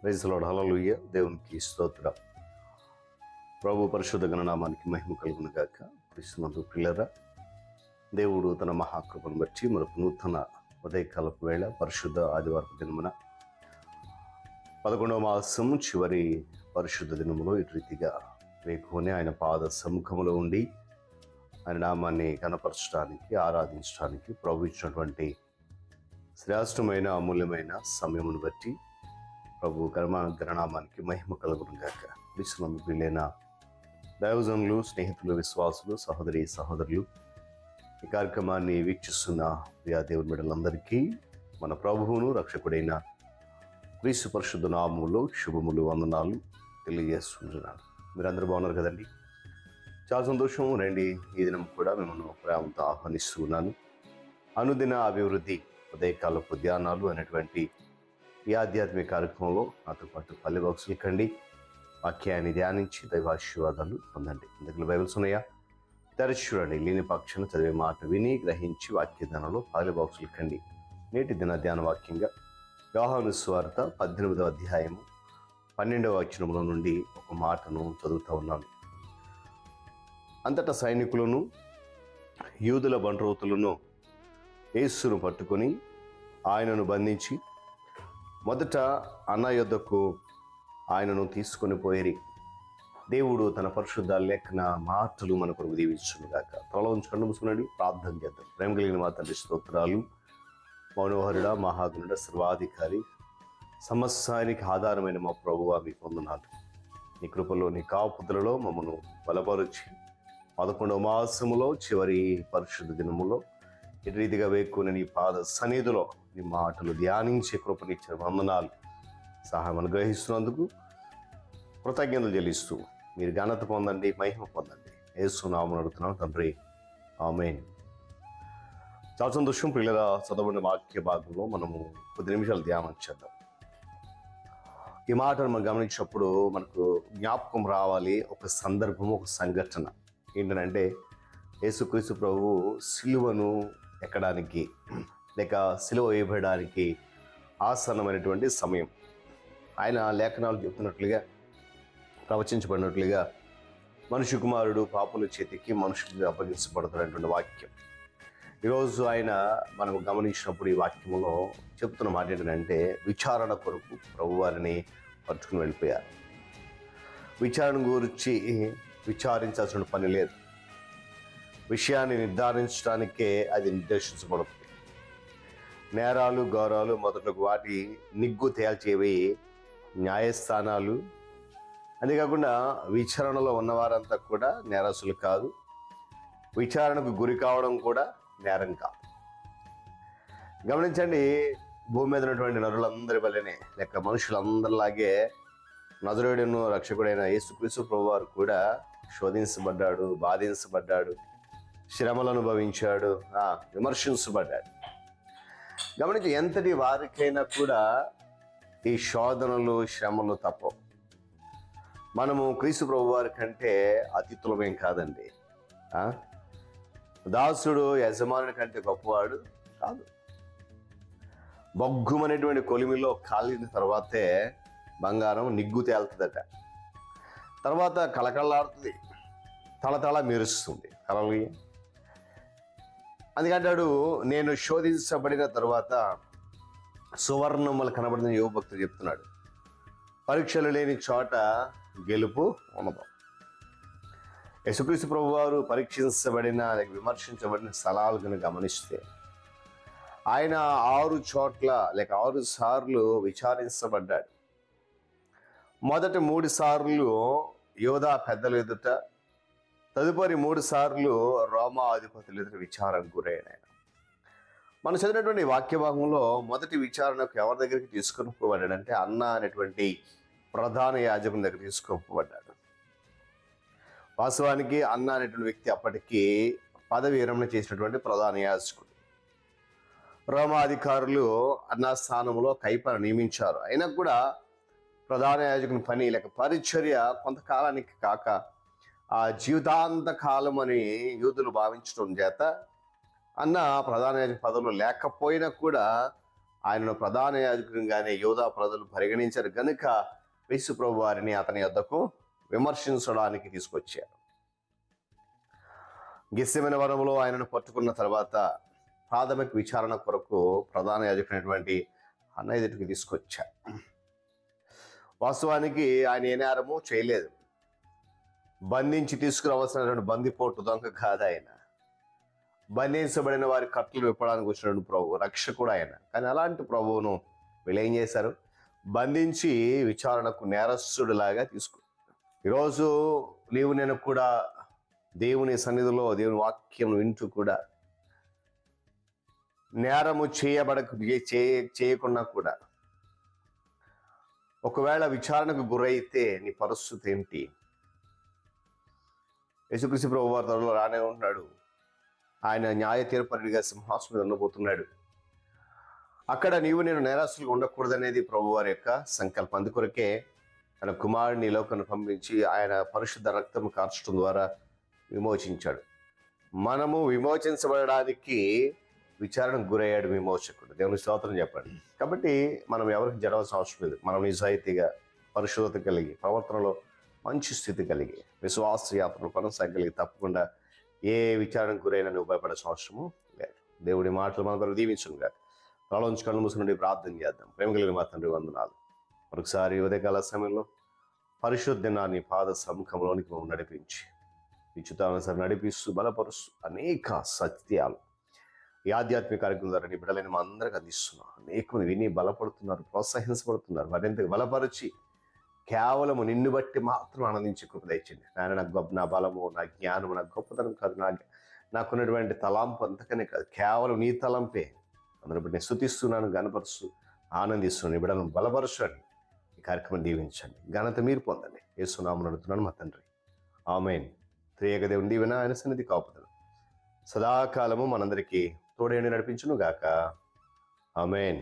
Praise the lord. హల్లెలూయా. దేవునికి స్తోత్రం. ప్రభు పరిశుద్ధ గణనామానికి మహిమ కలుగును గాక. క్రీస్తునందు ప్రియులారా, దేవుడు తన మహాకృపను బట్టి మనకు నూతన ఉదయకాలపు వేళ పరిశుద్ధ ఆదివారపు దినమున 11వ మాసం చివరి పరిశుద్ధ దినములో ఇటు రీతిగా వేకుని ఆయన పాద సముఖములో ఉండి ఆయన నామాన్ని కనపరచడానికి, ఆరాధించడానికి ప్రభు ఇచ్చినటువంటి శ్రేష్టమైన అమూల్యమైన సమయమును బట్టి ప్రభు గణనామానికి మహిమ కలుగును గాక. విశ్వనందు ప్రియులైన దైవజనులు, స్నేహితులు, విశ్వాసులు, సహోదరి సహోదరులు, ఈ కార్యక్రమాన్ని వీక్షిస్తున్న ప్రియా దేవుని బిడ్డలందరికీ మన ప్రభువును రక్షకుడైన క్రీస్తు పరిశుద్ధ నామములో శుభములు, వందనాలు తెలియజేస్తున్నాను. మీరందరూ బాగున్నారు కదండి? చాలా సంతోషం. రండి, ఈ దినం కూడా మిమ్మల్ని ప్రేమతో ఆహ్వానిస్తున్నాను. అనుదిన అభివృద్ధి ఉదయకాలపు ధ్యానాలు అనేటువంటి ఈ ఆధ్యాత్మిక కార్యక్రమంలో నాతో పాటు పల్లె బాక్సులు కండి వాక్యాన్ని ధ్యానించి దైవాశీర్వాదాలు పొందండి. ఇందులో బైబిల్స్ ఉన్నాయా? తెరచి చూడండి. లేని పక్షాన చదివే మాట విని గ్రహించి వాక్య ధ్యానంలో పల్లె బాక్సులు కండి. నేటి దిన ధ్యాన వాక్యంగా యోహాను సువార్త 18వ అధ్యాయము 12వ వచనముల నుండి ఒక మాటను చదువుతూ ఉన్నాను. అంతటా సైనికులను, యూదుల బంట్రోతులను యేసును పట్టుకొని ఆయనను బంధించి మొదట అన్న యొద్దకు ఆయనను తీసుకొని పోయిరి. దేవుడు తన పరిశుద్ధ లేఖన మాటలు మన కొరకు దీవించుగాక. త్వరలో ఉంచుకొని ముసుకునండి, ప్రార్థన చేద్దాం. ప్రేమ కలిగిన మా తండ్రి స్తోత్రాలు. మనోహరుడ, మహాగణుడ, సర్వాధికారి, సమస్తానికి ఆధారమైన మా ప్రభువా మీకు వందనాలు. నీ కృపలో, నీ కాపుదలలో మమ్మను బలపరుచి 11వ మాసములో చివరి పరిశుద్ధ దినములో ఇటు రీతిగా వేక్కుని నీ పాద సన్నిధిలో నీ మాటలు ధ్యానించే కృపనిచ్చిన వందనాలు. సహాయం అనుగ్రహిస్తున్నందుకు కృతజ్ఞతలు చెల్లిస్తూ మీరు ఘనత పొందండి, మహిమ పొందండి. యేసు నామమున అడుగుతున్నాం తండ్రి, ఆమేన్. చాలా సంతోషం. పిల్లల చదవబడిన వాక్య భాగంలో మనము కొద్ది నిమిషాలు ధ్యానం చేద్దాం. ఈ మాటను మనం గమనించినప్పుడు మనకు జ్ఞాపకం రావాలి ఒక సందర్భం, ఒక సంఘటన. ఏంటంటే యేసుక్రీస్తు ప్రభువు సిలువను ఎక్కడానికి లేక సిలువ వేయబడడానికి ఆసన్నమైనటువంటి సమయం. ఆయన లేఖనాలు చెప్తున్నట్లుగా, ప్రవచించబడినట్లుగా మనుష్య కుమారుడు పాపుల చేతికి మనుషులకు అప్పగించబడతాడనేటువంటి వాక్యం. ఈరోజు ఆయన మనం గమనించినప్పుడు ఈ వాక్యంలో చెప్తున్న మాట ఏంటంటే విచారణ కొరకు ప్రభు వారిని పట్టుకుని వెళ్ళిపోయారు. విచారణ గురించి విచారించాల్సిన పని లేదు. విషయాన్ని నిర్ధారించడానికే అది నిర్దేశించబడుతుంది. నేరాలు, గౌరవాలు మొదటి వాటి నిగ్గు తేల్చేవి న్యాయస్థానాలు. అంతేకాకుండా విచారణలో ఉన్నవారంతా కూడా నేరస్తులు కాదు. విచారణకు గురి కావడం కూడా నేరం కాదు. గమనించండి, భూమి మీద ఉన్నటువంటి నరులందరి వల్లనే లేక మనుషులందరిలాగే నజరేయుడును రక్షకుడైన యేసుక్రీస్తు ప్రభువారు కూడా శోధించబడ్డాడు, బాధించబడ్డాడు, శ్రమలు అనుభవించాడు, విమర్శించబడ్డాడు. గమనించి ఎంతటి వారికైనా కూడా ఈ శోధనలు, శ్రమలు తప్పవు. మనము క్రీస్తు ప్రభువారి కంటే అతిథులమేం కాదండి. దాసుడు యజమానుని కంటే గొప్పవాడు కాదు. బొగ్గుమనేటువంటి కొలిమిలో కాలిన తర్వాతే బంగారం నిగ్గు తేలుతుందట. తర్వాత కళకళలాడుతుంది, తళతళ మెరుస్తుంది. కలలు అందుకంటాడు, నేను శోధించబడిన తర్వాత సువర్ణములు కనబడిన యువ భక్తుడు చెప్తున్నాడు, పరీక్షలు లేని చోట గెలుపు ఉన్నదు. యేసుక్రీస్తు ప్రభు వారు పరీక్షించబడిన లేక విమర్శించబడిన స్థలాలను గమనిస్తే ఆయన 6 చోట్ల లేక 6 సార్లు విచారించబడ్డాడు. మొదటి 3 సార్లు యోధా పెద్దల ఎదుట, తదుపరి 3 సార్లు రోమా అధిపతుల ఎదుట విచారణకు గురైన ఆయన. మనం చదివినటువంటి వాక్య భాగంలో మొదటి విచారణకు ఎవరి దగ్గరికి తీసుకొని పోబడ్డాడంటే అన్న అనేటువంటి ప్రధాన యాజకుని దగ్గర తీసుకుపోబడ్డాడు. వాస్తవానికి అన్న అనేటువంటి వ్యక్తి అప్పటికి పదవి విరమణ చేసినటువంటి ప్రధాన యాజకుడు. రోమా అధికారులు అన్న స్థానంలో కైపను నియమించారు. అయినా కూడా ప్రధాన యాజకుని పని లేక పరిచర్య కొంతకాలానికి కాక ఆ జీవితాంత కాలం అని యూదులు భావించడం చేత అన్న ప్రధాన యాజక పదవులు లేకపోయినా కూడా ఆయనను ప్రధాన యాజకునిగానే యోధా ప్రజలు పరిగణించారు గనుక యేసు ప్రభు వారిని అతని యొద్దకు విమర్శించడానికి తీసుకొచ్చారు. గెత్సెమనే వనంలో ఆయనను పట్టుకున్న తర్వాత ప్రాథమిక విచారణ కొరకు ప్రధాన యాజకునైనటువంటి అన్న ఎదుటికి తీసుకొచ్చారు. వాస్తవానికి ఆయన ఏ నేరము చేయలేదు. బంధించి తీసుకురావాల్సినటువంటి బందిపోటు దొంగ కాదు ఆయన. బంధించబడిన వారి కట్లు విప్పడానికి వచ్చినటువంటి ప్రభు, రక్షకుడు ఆయన. కానీ అలాంటి ప్రభువును వీళ్ళు ఏం చేశారు? బంధించి విచారణకు నేరస్తుడిలాగా తీసుకు. ఈరోజు నీవు నేను కూడా దేవుని సన్నిధిలో దేవుని వాక్యం వింటూ కూడా నేరము చేయకుండా కూడా ఒకవేళ విచారణకు గురైతే నీ పరిస్థితి ఏంటి? యేసుక్రీస్తు ప్రభు వారి త్వరలో రానే ఉంటున్నాడు. ఆయన న్యాయ తీర్పరిగా సింహాసనం మీద ఉండబోతున్నాడు. అక్కడ నీవు నేను నేరస్తులుగా ఉండకూడదనేది ప్రభు వారి యొక్క సంకల్పం. అందుకొరకే తన కుమారుడిని ఈ లోకాన్ని పంపించి ఆయన పరిశుద్ధ రక్తం కార్చడం ద్వారా విమోచించాడు. మనము విమోచించబడడానికి విచారణకు గురయ్యాడు విమోచకుడు. దేవుని స్తోత్రం చెప్పండి. కాబట్టి మనం ఎవరికి జరగాల్సిన అవసరం లేదు. మనం నిజాయితీగా పరిశుద్ధత కలిగి, ప్రవర్తనలో మంచి స్థితి కలిగి, విశ్వాస యాత్రలు కొనసాగలిగి తప్పకుండా ఏ విచారణకు గురైనా నువ్వు భయపడాల్సిన అవసరము లేదు. దేవుడి మాటలు మన కొరకు దీవించుగా తలలోంచి కళ్ళు మూసుకుని ప్రార్థన చేద్దాం. ప్రేమ కలిగిన మా తండ్రి వందనాలు. మరొకసారి ఉదయకాల సమయంలో పరిశుద్ధ నీ పాద సముఖంలోనికి మమ్మల్ని నడిపించి నిశ్చితానుసారి నడిపిస్తూ బలపరుస్తూ అనేక సత్యాలు ఈ ఆధ్యాత్మిక కార్యక్రమం ద్వారా నీ బిడ్డలని మా అందరికి అందిస్తున్నాం. అనేక మంది విని బలపడుతున్నారు, ప్రోత్సహించబడుతున్నారు. వారింత బలపరిచి కేవలము నిన్ను బట్టి మాత్రం ఆనందించి కృప దయచేయండి. ఆయన నా బలము, నా జ్ఞానము, నా గొప్పతనం కాదు, నాకున్నటువంటి తలాంపు అంతకనే కాదు, కేవలం నీ తలంపే. అందరూ బట్టి నేను స్తుతిస్తున్నాను, గణపరుస్తూ ఆనందిస్తున్నాను. నీ బిడ్డలను బలపరచండి. ఈ కార్యక్రమం దీవించండి. ఘనత మీరు పొందండి. యేసునామమున అడుగుతున్నాను మా తండ్రి, ఆమేన్. త్రియేక దేవుని దీవెన, ఆయన సన్నిధి కాపుదల సదాకాలము మనందరికీ తోడేండి నడిపించును గాక. ఆమేన్.